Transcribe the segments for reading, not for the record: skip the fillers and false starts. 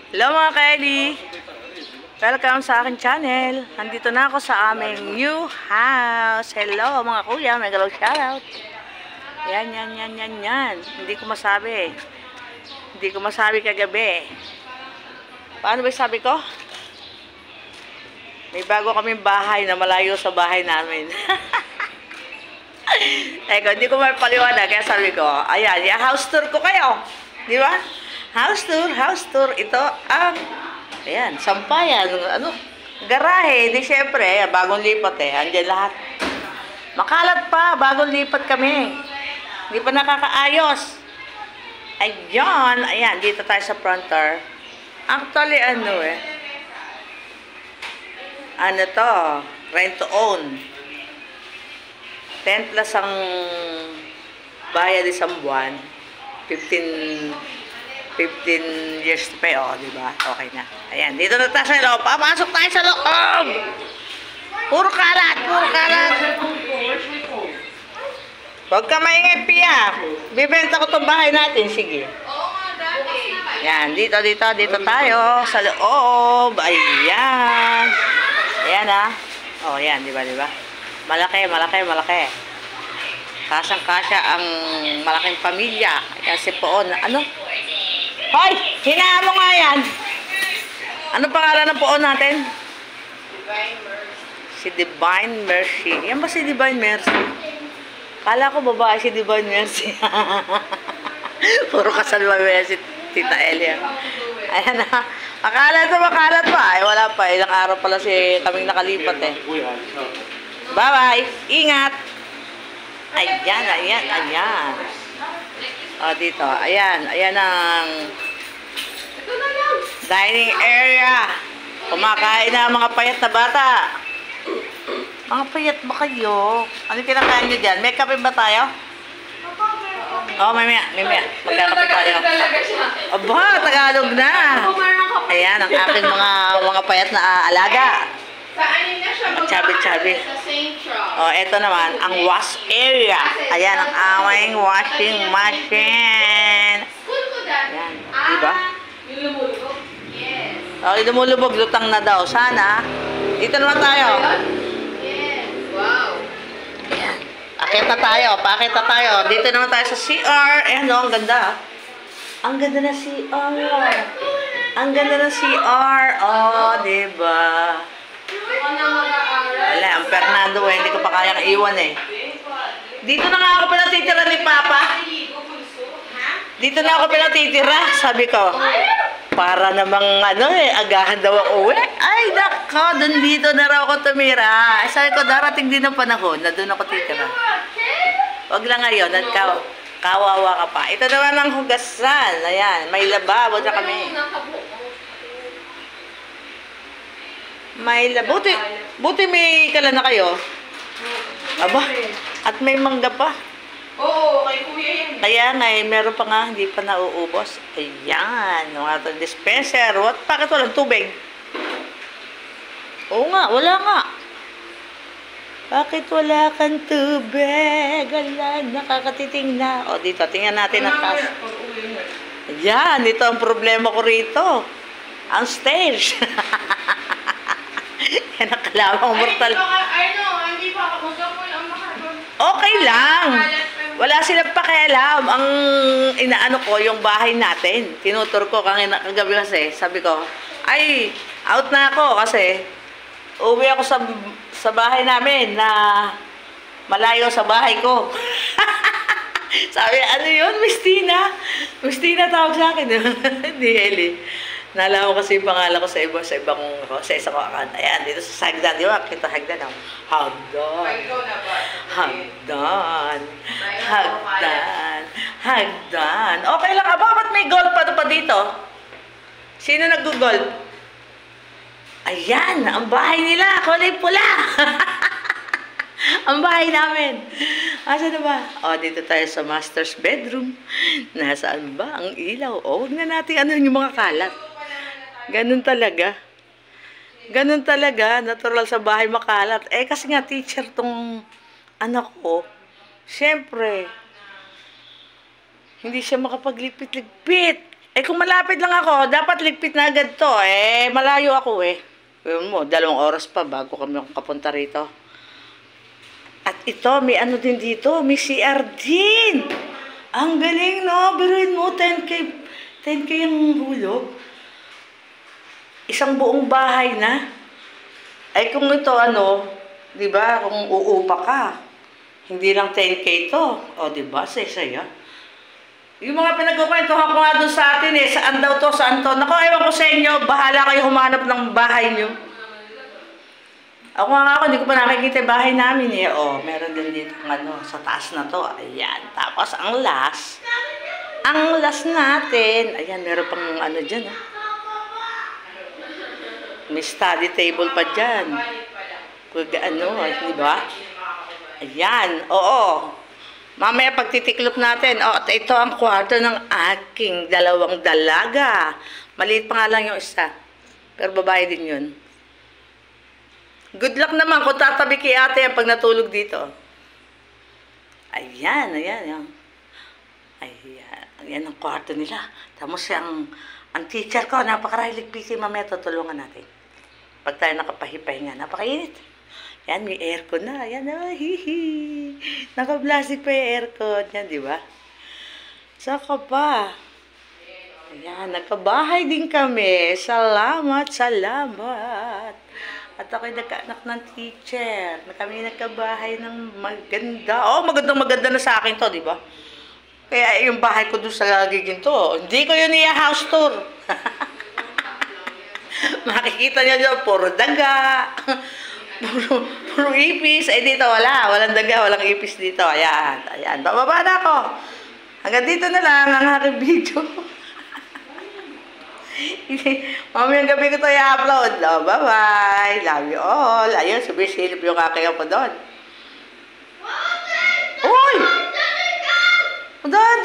Hello mga Kylie! Welcome sa aking channel. Nandito na ako sa aming new house. Hello mga kuya, may galaw shoutout. Yan. Hindi ko masabi. Hindi ko masabi kagabi. Paano ba sabi ko? May bago kaming bahay na malayo sa bahay namin. Eko, hindi ko mapaliwanag. Kaya sabi ko, ayan, house tour ko kayo. Di ba? House tour. Ito ang, ayan, sampayan. Ano? Garahe. Di syempre, bagong lipat eh. Andiyan lahat. Makalat pa. Bagong lipat kami. Hindi pa nakakaayos. Ayan, dito tayo sa fronter. Actually, ano to? Rent to own. 10 plus ang bayad isang buwan. 15 years to pay. O, diba? Okay na. Ayan, dito na tayo sa loob. Papasok tayo sa loob! Puro kalat! Huwag ka maingay, Pia. Bibenta ko itong bahay natin. Sige. Yan, dito tayo sa loob. Ayan. Ayan O, yan, diba? Malaki. Kasang-kasya ang malaking pamilya. Kasi poon, ano? Hoy! Hinaan mo nga yan! Ano pangalan ng poon natin? Divine Mercy. Si Divine Mercy. Yan ba si Divine Mercy? Kala ko babae si Divine Mercy. Puro kasal ba si Tita Elia? Ayan na. Makalat pa. Ay, wala pa. Ilang araw pala kaming nakalipat eh. Bye-bye. Ingat. Ayan. O, dito. Ayan ang dining area. Kumakain na mga payat na bata. Mga payat ba kayo? Ano kinakain nyo dyan? May kape ba tayo? Oo, mamaya. Magkakape tayo. Aba, Tagalog na. Ayan, ang aking mga payat na alaga. Chabi. Sa Central. Oh, eto naman, ang wash area. Ayan, ang aming washing machine. Ayan, diba? Yung lumulubog? Yes. Oh, lumulubog, lutang na daw. Sana. Dito naman tayo. Yes. Wow. Ayan. Pakit na tayo. Dito naman tayo sa CR. Ayan, ang ganda. Ang ganda na CR. Oh, diba? Wala, ang Fernando hindi ko pa kayang iwan eh. Dito na nga ako pinatitira ni Papa. Dito na ako pinatitira, sabi ko. Para namang agahan daw ako uwi. Ay, nako, dito na raw ako tumira. Sabi ko, darating din ang panahon na doon ako titira. Wag lang ngayon, at kawawa ka pa. Ito naman ang hugasan. Ayan, may lababo na kami. Buti may kala na kayo. Aba, at may mangga pa. Oo, kay kuya yan. Kaya nga, meron pa nga, hindi pa nauubos. Ayan, mga dispenser. Bakit walang tubig? Oo nga, wala nga. Bakit wala kang tubig? Ala, nakakatiting na. O, dito, tingnan natin ang taas. Ayan, ito ang problema ko rito. Ang stage. Yan ang kalawang mortal. Hindi pa ako magkapoy ang makakon. Okay lang. Wala silang pakialam. Ang inaano ko, yung bahay natin. Tinutur ko kagabi kasi. Sabi ko, ay, out na ako kasi uwi ako sa bahay namin na malayo sa bahay ko. Sabi, ano yun, Mistina? Mistina tawag sa akin. Hindi, Eli. Nalaman ko kasi yung pangalan ko sa isang account. Ayan, dito sa Hagdan. Di ba? Kita Hagdan. Hagdan. Okay lang. Aba, ba't may gold pa dito? Sino nag-gold? Ayan, ang bahay nila. Kulay pula. Ang bahay namin. Asa na ba? O, dito tayo sa master's bedroom. Nasaan ba ang ilaw? O, huwag na natin yung mga kalat. Ganun talaga. Natural sa bahay makalat. Kasi nga teacher tong anak ko. Siyempre, hindi siya makapaglipit-ligpit. Eh kung malapit lang ako, dapat ligpit na agad to. Eh, malayo ako eh. Yun mo, 2 oras pa bago kami kapunta rito. At ito, may ano din dito, may CR din. Ang galing, no? Biruin mo, 10K. 10K ang hulog. Isang buong bahay na. Ay kung ito ano, di ba, kung uupa ka, hindi lang 10K to. O, di ba, saya. Yung mga pinagkukwentuhan ko nga doon sa atin eh, saan daw to, saan to. Naku, ewan ko sa inyo, bahala kayo humanap ng bahay nyo. Ako, hindi ko pa nakikita yung bahay namin eh. O, meron din dito ano, sa taas na to. Ayan, tapos ang last natin, ayan, meron pang ano dyan oh. May study table pa dyan. Pag ano, di ba? Ayan, oo. Mamaya pagtitiklop natin, at ito ang kwarto ng aking 2 dalaga. Maliit pa nga lang yung isa. Pero babae din yun. Good luck naman kung tatabi kay ate yan pag natulog dito. Ayan. Ayan. Ayan ang kwarto nila. Tapos ang teacher ko, napakarahilig busy. Mamaya tutulungan natin. Pag tayo nakapahipahinga, napakainit. Yan, may aircon na. Yan, hihi. Naka-plastic pa yung aircon. Yan, di ba? Saka pa. Ayan, nagkabahay din kami. Salamat. At ako'y nagkaanak ng teacher. Kami nagkabahay ng maganda. Oh, maganda na sa akin to, di ba? Kaya yung bahay ko doon sa giginto. Hindi ko yun house tour. Makikita niyo dyan, puro daga. Puro ipis. Eh, dito wala. Walang daga, walang ipis dito. Ayan. Bababa na ako. Hanggang dito na lang ang aking video. Mamayang gabi ko ito i-upload. Oh, bye-bye. Love you all. Ayun, sumisilip yung kakaya ko doon. Uy! Dahan.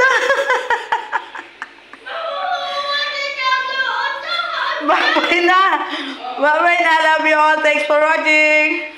Bye-bye na. Love you all. Thanks for watching.